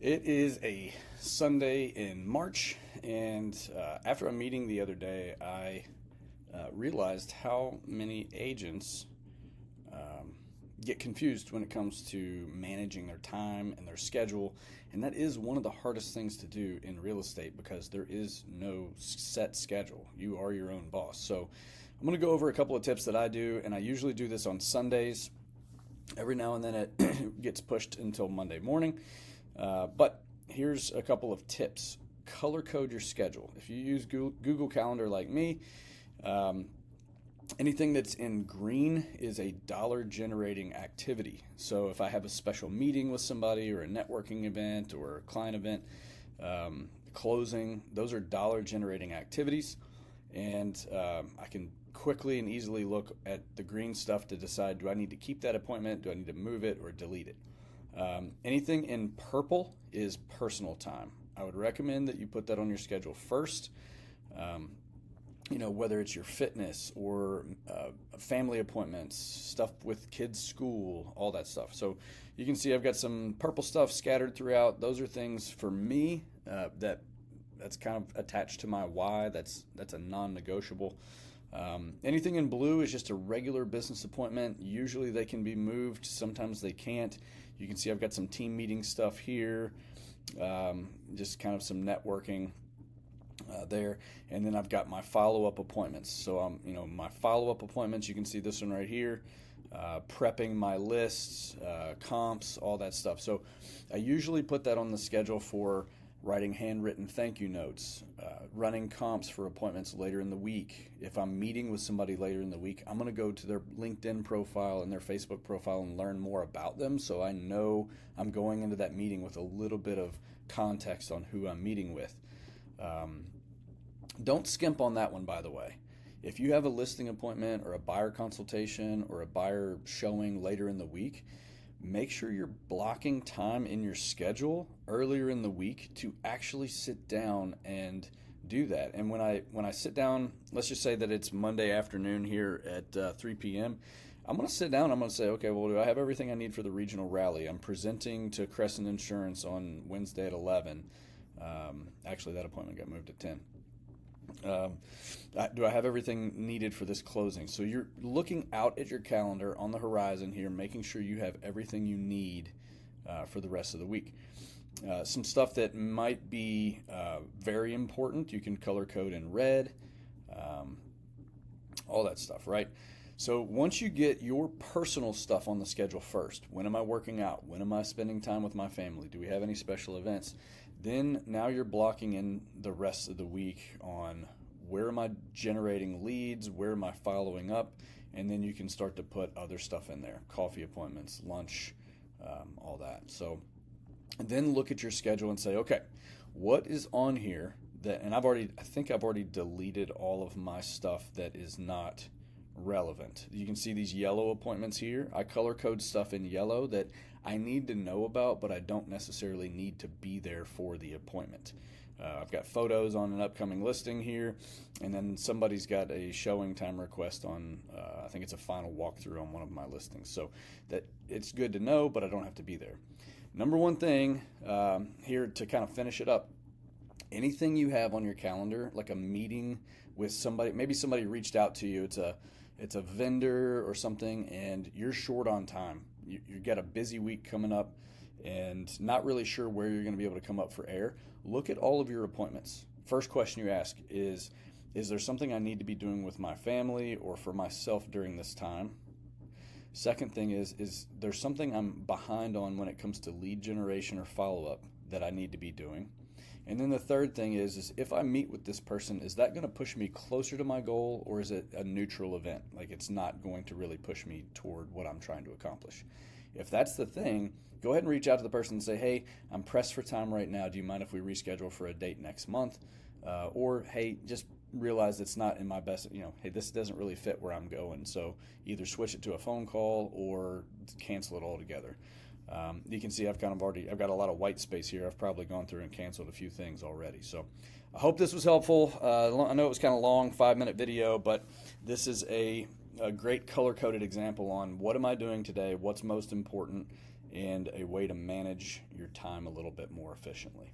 It is a Sunday in March, and after a meeting the other day, I realized how many agents get confused when it comes to managing their time and their schedule. And that is one of the hardest things to do in real estate because there is no set schedule. You are your own boss. So I'm going to go over a couple of tips that I do, and I usually do this on Sundays. Every now and then it gets pushed until Monday morning. But here's a couple of tips. Color code your schedule. If you use Google Calendar like me, anything that's in green is a dollar generating activity. So if I have a special meeting with somebody or a networking event or a client event, closing, those are dollar generating activities. And I can quickly and easily look at the green stuff to decide, do I need to keep that appointment? Do I need to move it or delete it? Anything in purple is personal time. I would recommend that you put that on your schedule first. Whether it's your fitness or family appointments, stuff with kids' school, all that stuff. So you can see I've got some purple stuff scattered throughout. Those are things for me that's kind of attached to my why. That's a non-negotiable. Anything in blue is just a regular business appointment. Usually they can be moved. Sometimes they can't. You can see I've got some team meeting stuff here, just kind of some networking there. And then I've got my follow-up appointments. So, my follow-up appointments, you can see this one right here, prepping my lists, comps, all that stuff. So I usually put that on the schedule for writing handwritten thank you notes, running comps for appointments later in the week. If I'm meeting with somebody later in the week, I'm going to go to their LinkedIn profile and their Facebook profile and learn more about them so I know I'm going into that meeting with a little bit of context on who I'm meeting with. Don't skimp on that one, by the way. If you have a listing appointment or a buyer consultation or a buyer showing later in the week, make sure you're blocking time in your schedule earlier in the week to actually sit down and do that. And when I sit down, let's just say that it's Monday afternoon here at 3 p.m., I'm going to sit down. I'm going to say, okay, well, do I have everything I need for the regional rally? I'm presenting to Crescent Insurance on Wednesday at 11. Actually, that appointment got moved at 10. Do I have everything needed for this closing? So you're looking out at your calendar on the horizon here, making sure you have everything you need for the rest of the week. Some stuff that might be very important, you can color code in red, all that stuff, right? So once you get your personal stuff on the schedule first, when am I working out? When am I spending time with my family? Do we have any special events? Then now you're blocking in the rest of the week on where am I generating leads, where am I following up, and then you can start to put other stuff in there, coffee appointments, lunch, all that. So then look at your schedule and say, okay, what is on here that, and I think I've already deleted all of my stuff that is not relevant. You can see these yellow appointments here. I color code stuff in yellow that I need to know about, but I don't necessarily need to be there for the appointment. I've got photos on an upcoming listing here, and then somebody's got a showing time request on, I think it's a final walkthrough on one of my listings. So that it's good to know, but I don't have to be there. Number one thing here to kind of finish it up, anything you have on your calendar, like a meeting with somebody, maybe somebody reached out to you, it's a vendor or something, and you're short on time. You got a busy week coming up and not really sure where you're going to be able to come up for air. Look at all of your appointments. First question you ask is there something I need to be doing with my family or for myself during this time? Second thing is there something I'm behind on when it comes to lead generation or follow-up that I need to be doing? And then the third thing is if I meet with this person, is that going to push me closer to my goal, or is it a neutral event? Like it's not going to really push me toward what I'm trying to accomplish. If that's the thing, go ahead and reach out to the person and say, hey, I'm pressed for time right now. Do you mind if we reschedule for a date next month? Or, hey, just realize it's not in my best, hey, this doesn't really fit where I'm going. So either switch it to a phone call or cancel it altogether. You can see I've got a lot of white space here. I've probably gone through and canceled a few things already. So I hope this was helpful. I know it was kind of long, 5-minute video, but this is a great color-coded example on what am I doing today, what's most important, and a way to manage your time a little bit more efficiently.